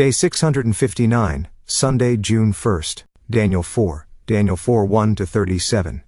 Day 659, Sunday, June 1st, Daniel 4, 1-37.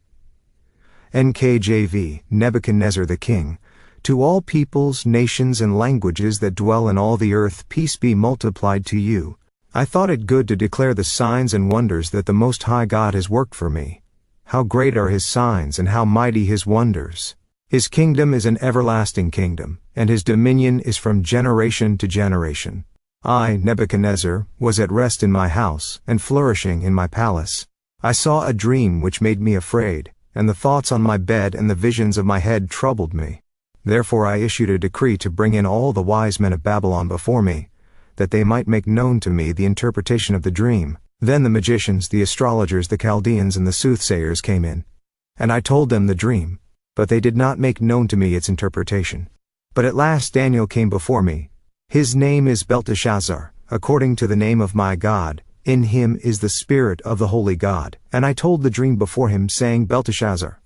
NKJV, Nebuchadnezzar the king, to all peoples, nations, and languages that dwell in all the earth, peace be multiplied to you. I thought it good to declare the signs and wonders that the Most High God has worked for me. How great are his signs and how mighty his wonders! His kingdom is an everlasting kingdom, and his dominion is from generation to generation. I, Nebuchadnezzar, was at rest in my house, and flourishing in my palace. I saw a dream which made me afraid, and the thoughts on my bed and the visions of my head troubled me. Therefore I issued a decree to bring in all the wise men of Babylon before me, that they might make known to me the interpretation of the dream. Then the magicians, the astrologers, the Chaldeans, and the soothsayers came in. And I told them the dream, but they did not make known to me its interpretation. But at last Daniel came before me. His name is Belteshazzar, according to the name of my God. In him is the Spirit of the Holy God. And I told the dream before him, saying, Belteshazzar,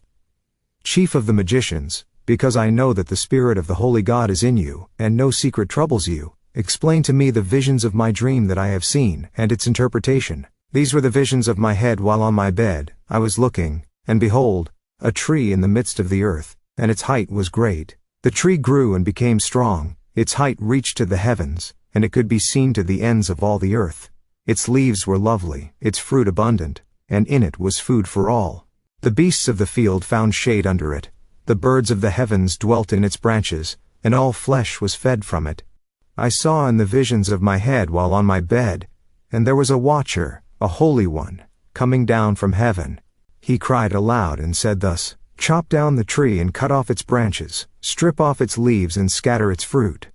chief of the magicians, because I know that the Spirit of the Holy God is in you, and no secret troubles you, explain to me the visions of my dream that I have seen, and its interpretation. These were the visions of my head while on my bed. I was looking, and behold, a tree in the midst of the earth, and its height was great. The tree grew and became strong. Its height reached to the heavens, and it could be seen to the ends of all the earth. Its leaves were lovely, its fruit abundant, and in it was food for all. The beasts of the field found shade under it. The birds of the heavens dwelt in its branches, and all flesh was fed from it. I saw in the visions of my head while on my bed, and there was a watcher, a holy one, coming down from heaven. He cried aloud and said thus, Chop down the tree and cut off its branches, strip off its leaves and scatter its fruit.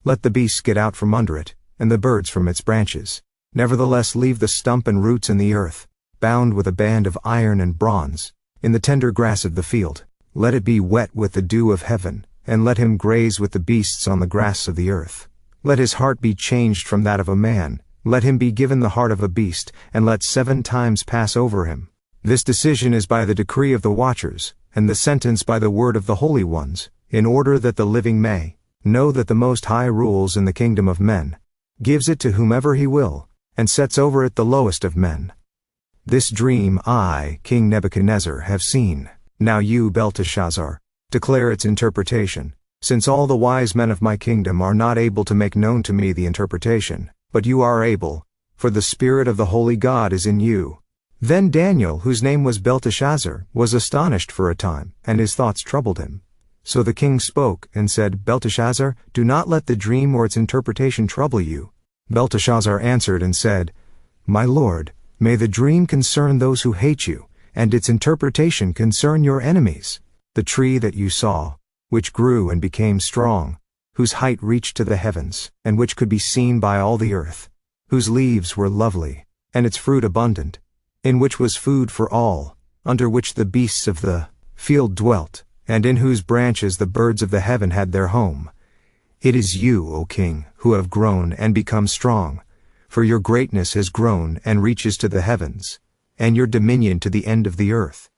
Let the beasts get out from under it, and the birds from its branches. Nevertheless leave the stump and roots in the earth, bound with a band of iron and bronze, in the tender grass of the field. Let it be wet with the dew of heaven, and let him graze with the beasts on the grass of the earth. Let his heart be changed from that of a man, let him be given the heart of a beast, and let 7 times pass over him. This decision is by the decree of the watchers, and the sentence by the word of the holy ones, in order that the living may know that the Most High rules in the kingdom of men, gives it to whomever he will, and sets over it the lowest of men. This dream I, King Nebuchadnezzar, have seen. Now you, Belteshazzar, declare its interpretation, since all the wise men of my kingdom are not able to make known to me the interpretation, but you are able, for the Spirit of the Holy God is in you. Then Daniel, whose name was Belteshazzar, was astonished for a time, and his thoughts troubled him. So the king spoke and said, Belteshazzar, do not let the dream or its interpretation trouble you. Belteshazzar answered and said, My lord, may the dream concern those who hate you, and its interpretation concern your enemies. The tree that you saw, which grew and became strong, whose height reached to the heavens, and which could be seen by all the earth, whose leaves were lovely, and its fruit abundant, in which was food for all, under which the beasts of the field dwelt, and in whose branches the birds of the heaven had their home. It is you, O king, who have grown and become strong, for your greatness has grown and reaches to the heavens, and your dominion to the end of the earth.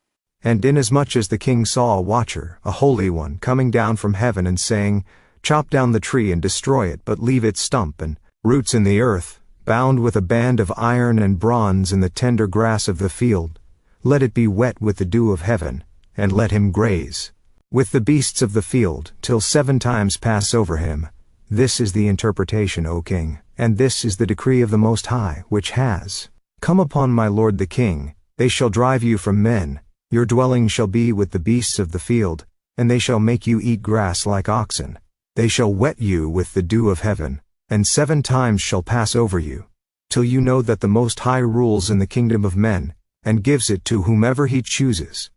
And inasmuch as the king saw a watcher, a holy one, coming down from heaven and saying, Chop down the tree and destroy it, but leave its stump and roots in the earth, bound with a band of iron and bronze in the tender grass of the field, let it be wet with the dew of heaven, and let him graze with the beasts of the field, till 7 times pass over him. This is the interpretation, O king, and this is the decree of the Most High, which has come upon my lord the king. They shall drive you from men, your dwelling shall be with the beasts of the field, and they shall make you eat grass like oxen. They shall wet you with the dew of heaven, and 7 times shall pass over you, till you know that the Most High rules in the kingdom of men, and gives it to whomever he chooses.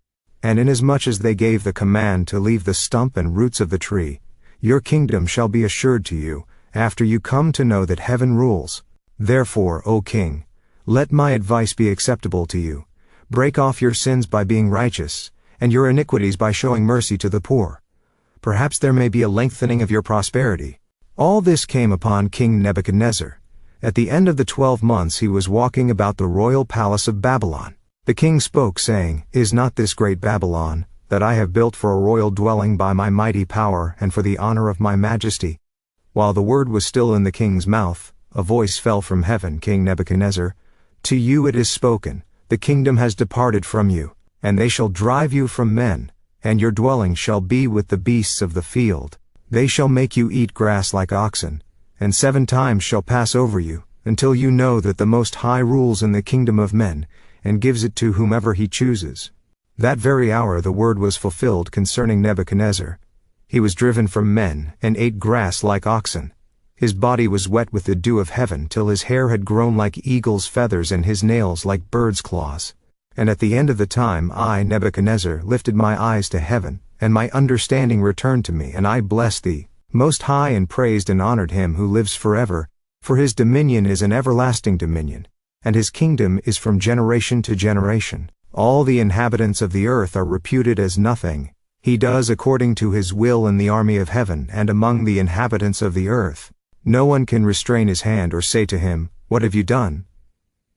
And inasmuch as they gave the command to leave the stump and roots of the tree, your kingdom shall be assured to you, after you come to know that heaven rules. Therefore, O king, let my advice be acceptable to you. Break off your sins by being righteous, and your iniquities by showing mercy to the poor. Perhaps there may be a lengthening of your prosperity. All this came upon King Nebuchadnezzar. At the end of the 12 months he was walking about the royal palace of Babylon. The king spoke, saying, Is not this great Babylon, that I have built for a royal dwelling by my mighty power and for the honor of my majesty? While the word was still in the king's mouth, a voice fell from heaven, King Nebuchadnezzar. To you it is spoken, the kingdom has departed from you, and they shall drive you from men, and your dwelling shall be with the beasts of the field. They shall make you eat grass like oxen, and 7 times shall pass over you, until you know that the Most High rules in the kingdom of men, and gives it to whomever he chooses. That very hour the word was fulfilled concerning Nebuchadnezzar. He was driven from men, and ate grass like oxen. His body was wet with the dew of heaven, till his hair had grown like eagle's feathers, and his nails like bird's claws. And at the end of the time I, Nebuchadnezzar, lifted my eyes to heaven, and my understanding returned to me, and I blessed thee, Most High, and praised and honored him who lives forever, for his dominion is an everlasting dominion, and his kingdom is from generation to generation. All the inhabitants of the earth are reputed as nothing. He does according to his will in the army of heaven and among the inhabitants of the earth. No one can restrain his hand or say to him, What have you done?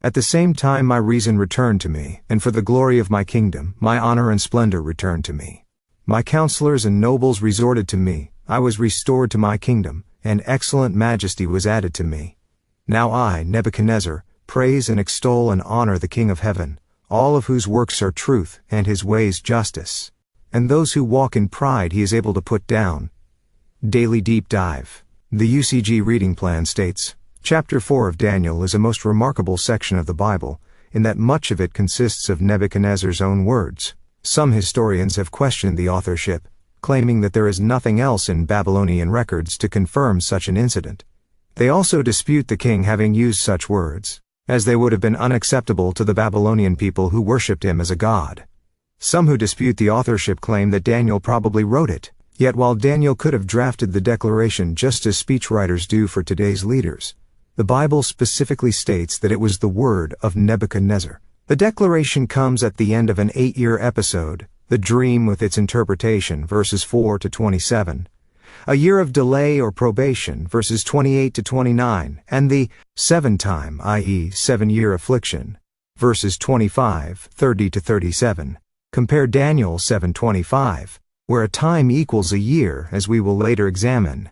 At the same time my reason returned to me, and for the glory of my kingdom, my honor and splendor returned to me. My counselors and nobles resorted to me, I was restored to my kingdom, and excellent majesty was added to me. Now I, Nebuchadnezzar, praise and extol and honor the King of heaven, all of whose works are truth, and his ways justice. And those who walk in pride he is able to put down. Daily Deep Dive. The UCG reading plan states, Chapter 4 of Daniel is a most remarkable section of the Bible, in that much of it consists of Nebuchadnezzar's own words. Some historians have questioned the authorship, claiming that there is nothing else in Babylonian records to confirm such an incident. They also dispute the king having used such words, as they would have been unacceptable to the Babylonian people who worshipped him as a god. Some who dispute the authorship claim that Daniel probably wrote it, yet while Daniel could have drafted the declaration just as speechwriters do for today's leaders, the Bible specifically states that it was the word of Nebuchadnezzar. The declaration comes at the end of an 8-year episode, the dream with its interpretation, verses 4 to 27, a year of delay or probation, verses 28 to 29, and the 7-time, i.e. 7-year affliction, verses 25, 30 to 37. Compare Daniel 7:25, where a time equals a year, as we will later examine.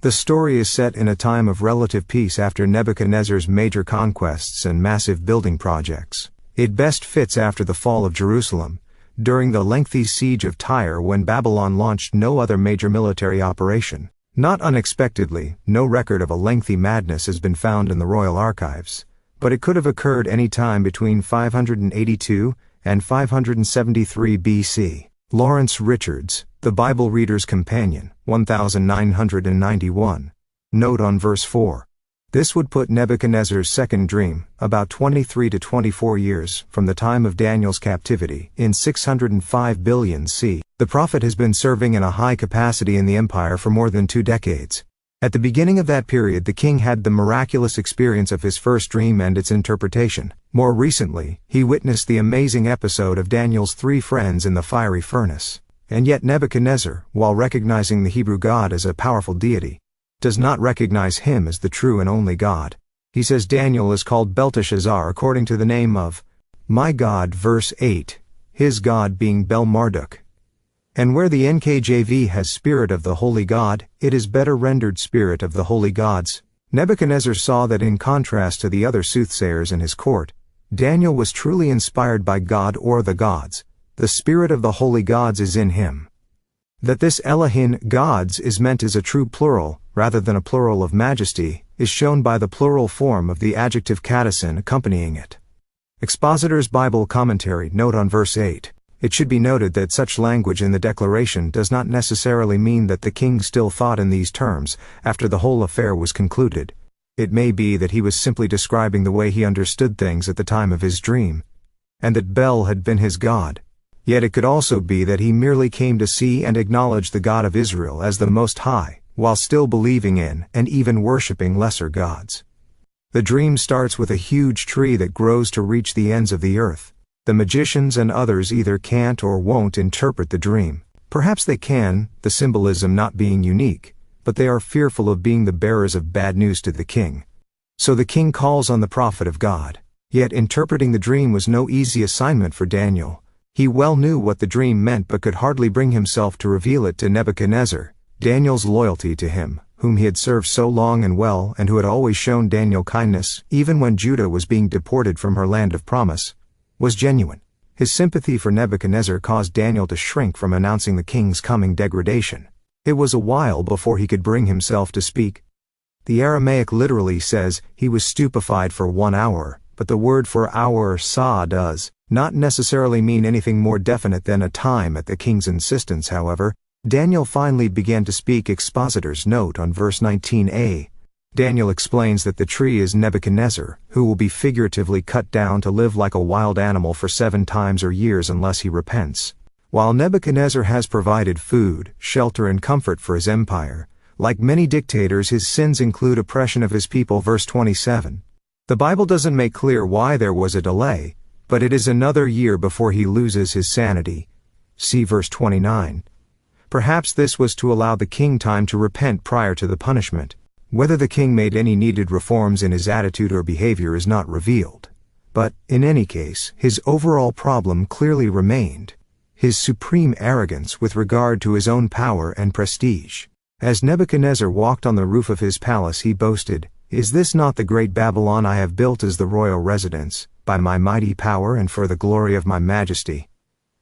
The story is set in a time of relative peace after Nebuchadnezzar's major conquests and massive building projects. It best fits after the fall of Jerusalem, during the lengthy siege of Tyre when Babylon launched no other major military operation. Not unexpectedly, no record of a lengthy madness has been found in the royal archives, but it could have occurred any time between 582 and 573 BC. Lawrence Richards, The Bible Reader's Companion, 1991. Note on verse 4. This would put Nebuchadnezzar's second dream, about 23 to 24 years from the time of Daniel's captivity, in 605 billion C. The prophet has been serving in a high capacity in the empire for more than 2 decades. At the beginning of that period the king had the miraculous experience of his first dream and its interpretation. More recently, he witnessed the amazing episode of Daniel's 3 friends in the fiery furnace. And yet Nebuchadnezzar, while recognizing the Hebrew God as a powerful deity, does not recognize him as the true and only God. He says Daniel is called Belteshazzar according to the name of my God, verse 8, his God being Bel-Marduk. And where the NKJV has Spirit of the Holy God, it is better rendered Spirit of the Holy Gods. Nebuchadnezzar saw that in contrast to the other soothsayers in his court, Daniel was truly inspired by God or the gods. The Spirit of the Holy Gods is in him. That this Elohim gods is meant as a true plural, rather than a plural of majesty, is shown by the plural form of the adjective katasin accompanying it. Expositor's Bible Commentary, note on verse 8. It should be noted that such language in the declaration does not necessarily mean that the king still thought in these terms after the whole affair was concluded. It may be that he was simply describing the way he understood things at the time of his dream, and that Bel had been his god. Yet it could also be that he merely came to see and acknowledge the God of Israel as the Most High, while still believing in and even worshipping lesser gods. The dream starts with a huge tree that grows to reach the ends of the earth. The magicians and others either can't or won't interpret the dream. Perhaps they can, the symbolism not being unique, but they are fearful of being the bearers of bad news to the king. So the king calls on the prophet of God. Yet interpreting the dream was no easy assignment for Daniel. He well knew what the dream meant but could hardly bring himself to reveal it to Nebuchadnezzar. Daniel's loyalty to him, whom he had served so long and well and who had always shown Daniel kindness, even when Judah was being deported from her land of promise, was genuine. His sympathy for Nebuchadnezzar caused Daniel to shrink from announcing the king's coming degradation. It was a while before he could bring himself to speak. The Aramaic literally says, he was stupefied for 1 hour, but the word for hour, sa, does not necessarily mean anything more definite than a time. At the king's insistence, however, Daniel finally began to speak. Expositor's note on verse 19a. Daniel explains that the tree is Nebuchadnezzar, who will be figuratively cut down to live like a wild animal for 7 times or years unless he repents. While Nebuchadnezzar has provided food, shelter and comfort for his empire, like many dictators, his sins include oppression of his people. Verse 27. The Bible doesn't make clear why there was a delay, but it is another year before he loses his sanity. See verse 29. Perhaps this was to allow the king time to repent prior to the punishment. Whether the king made any needed reforms in his attitude or behavior is not revealed. But, in any case, his overall problem clearly remained: his supreme arrogance with regard to his own power and prestige. As Nebuchadnezzar walked on the roof of his palace, he boasted, "Is this not the great Babylon I have built as the royal residence, by my mighty power and for the glory of my majesty?"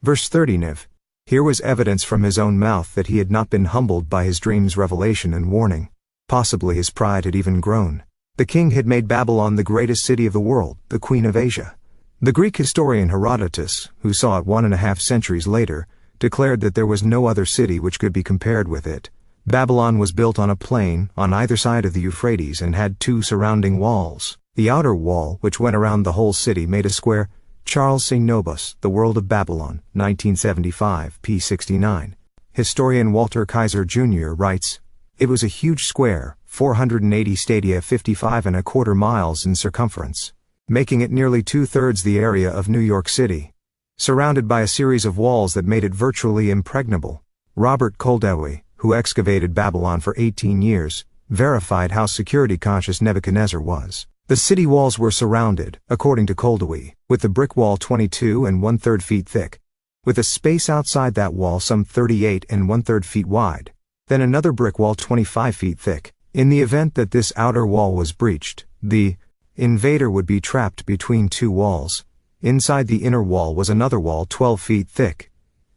Verse 30. Niv. Here was evidence from his own mouth that he had not been humbled by his dream's revelation and warning. Possibly his pride had even grown. The king had made Babylon the greatest city of the world, the queen of Asia. The Greek historian Herodotus, who saw it 1.5 centuries later, declared that there was no other city which could be compared with it. Babylon was built on a plain on either side of the Euphrates and had 2 surrounding walls. The outer wall, which went around the whole city, made a square. Charles C. Nobus, The World of Babylon, 1975, p. 69. Historian Walter Kaiser Jr. writes, "It was a huge square, 480 stadia, 55.25 miles in circumference, making it nearly 2/3 the area of New York City, surrounded by a series of walls that made it virtually impregnable." Robert Koldewey, who excavated Babylon for 18 years, verified how security-conscious Nebuchadnezzar was. The city walls were surrounded, according to Koldewey, with the brick wall 22 1/3 feet thick, with a space outside that wall some 38 1/3 feet wide, then another brick wall 25 feet thick. In the event that this outer wall was breached, the invader would be trapped between 2 walls. Inside the inner wall was another wall 12 feet thick.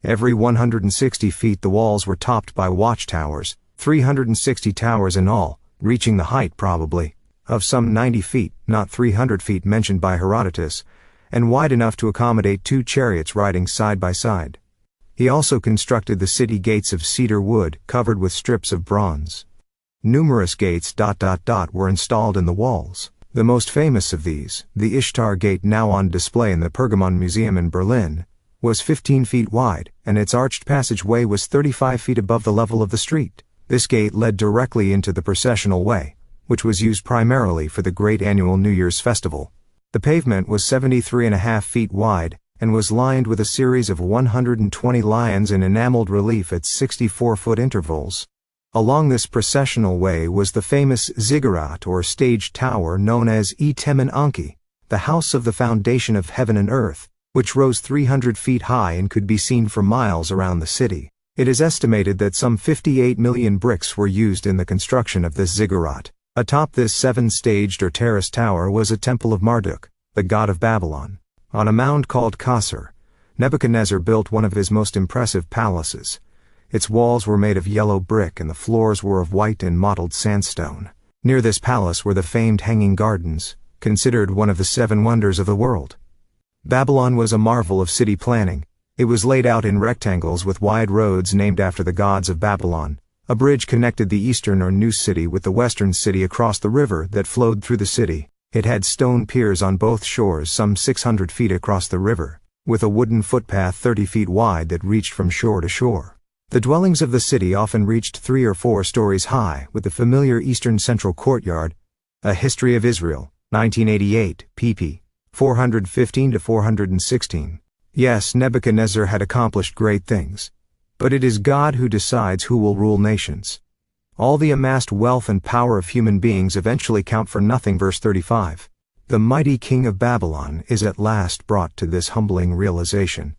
Every 160 feet the walls were topped by watchtowers, 360 towers in all, reaching the height probably of some 90 feet, not 300 feet mentioned by Herodotus, and wide enough to accommodate 2 chariots riding side by side. He also constructed the city gates of cedar wood covered with strips of bronze. Numerous gates ... were installed in the walls. The most famous of these, the Ishtar Gate, now on display in the Pergamon Museum in Berlin, was 15 feet wide, and its arched passageway was 35 feet above the level of the street. This gate led directly into the processional way, which was used primarily for the great annual New Year's festival. The pavement was 73.5 feet wide, and was lined with a series of 120 lions in enameled relief at 64-foot intervals. Along this processional way was the famous ziggurat or stage tower known as Temen Anki, the house of the foundation of heaven and earth, which rose 300 feet high and could be seen for miles around the city. It is estimated that some 58 million bricks were used in the construction of this ziggurat. Atop this 7-staged or terraced tower was a temple of Marduk, the god of Babylon. On a mound called Qasr, Nebuchadnezzar built one of his most impressive palaces. Its walls were made of yellow brick and the floors were of white and mottled sandstone. Near this palace were the famed Hanging Gardens, considered one of the 7 wonders of the world. Babylon was a marvel of city planning. It was laid out in rectangles with wide roads named after the gods of Babylon. A bridge connected the eastern or new city with the western city across the river that flowed through the city. It had stone piers on both shores some 600 feet across the river, with a wooden footpath 30 feet wide that reached from shore to shore. The dwellings of the city often reached 3 or 4 stories high, with the familiar eastern central courtyard. A History of Israel, 1988, pp. 415-416. Yes, Nebuchadnezzar had accomplished great things. But it is God who decides who will rule nations. All the amassed wealth and power of human beings eventually count for nothing. Verse 35. The mighty king of Babylon is at last brought to this humbling realization.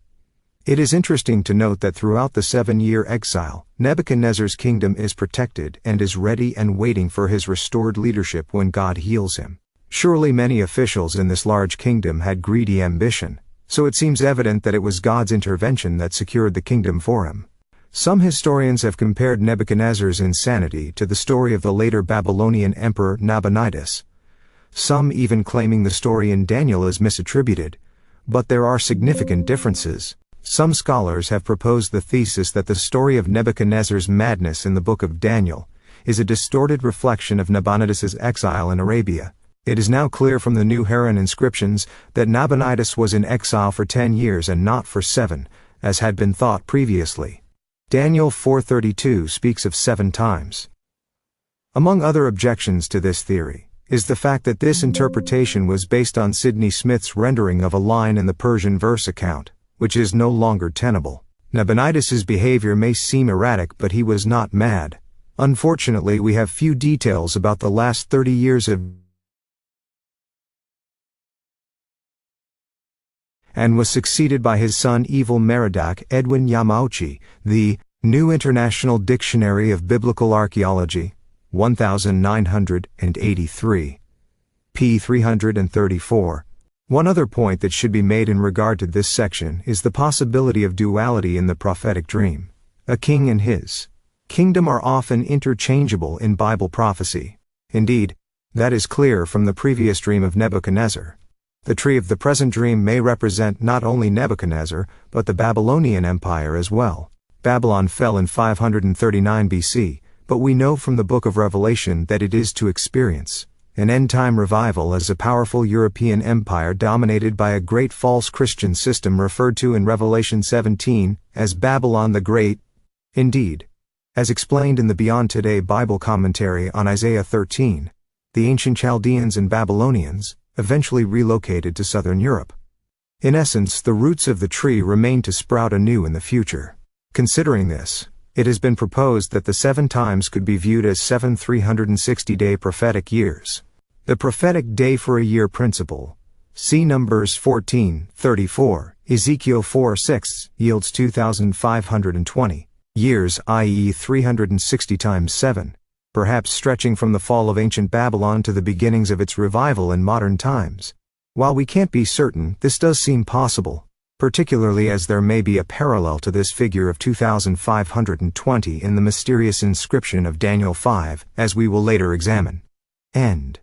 It is interesting to note that throughout the 7-year exile, Nebuchadnezzar's kingdom is protected and is ready and waiting for his restored leadership when God heals him. Surely many officials in this large kingdom had greedy ambition, so it seems evident that it was God's intervention that secured the kingdom for him. Some historians have compared Nebuchadnezzar's insanity to the story of the later Babylonian emperor Nabonidus. Some even claiming the story in Daniel is misattributed, but there are significant differences. Some scholars have proposed the thesis that the story of Nebuchadnezzar's madness in the book of Daniel is a distorted reflection of Nabonidus's exile in Arabia. It is now clear from the New Haran inscriptions that Nabonidus was in exile for 10 years and not for 7, as had been thought previously. Daniel 4:32 speaks of 7 times. Among other objections to this theory is the fact that this interpretation was based on Sidney Smith's rendering of a line in the Persian verse account, which is no longer tenable. Nabonidus's behavior may seem erratic, but he was not mad. Unfortunately, we have few details about the last 30 years of and was succeeded by his son Evil-Merodach Edwin Yamauchi, the New International Dictionary of Biblical Archaeology, 1983, p. 334. One other point that should be made in regard to this section is the possibility of duality in the prophetic dream. A king and his kingdom are often interchangeable in Bible prophecy. Indeed, that is clear from the previous dream of Nebuchadnezzar. The tree of the present dream may represent not only Nebuchadnezzar, but the Babylonian Empire as well. Babylon fell in 539 BC, but we know from the book of Revelation that it is to experience an end-time revival as a powerful European empire dominated by a great false Christian system referred to in Revelation 17 as Babylon the Great. Indeed, as explained in the Beyond Today Bible commentary on Isaiah 13, the ancient Chaldeans and Babylonians eventually relocated to southern Europe. In essence, the roots of the tree remain to sprout anew in the future. Considering this, it has been proposed that the 7 times could be viewed as 7 360-day prophetic years. The prophetic day for a year principle, see Numbers 14:34, Ezekiel 4:6, yields 2,520 years, i.e. 360 times 7, perhaps stretching from the fall of ancient Babylon to the beginnings of its revival in modern times. While we can't be certain, this does seem possible, particularly as there may be a parallel to this figure of 2,520 in the mysterious inscription of Daniel 5, as we will later examine. End.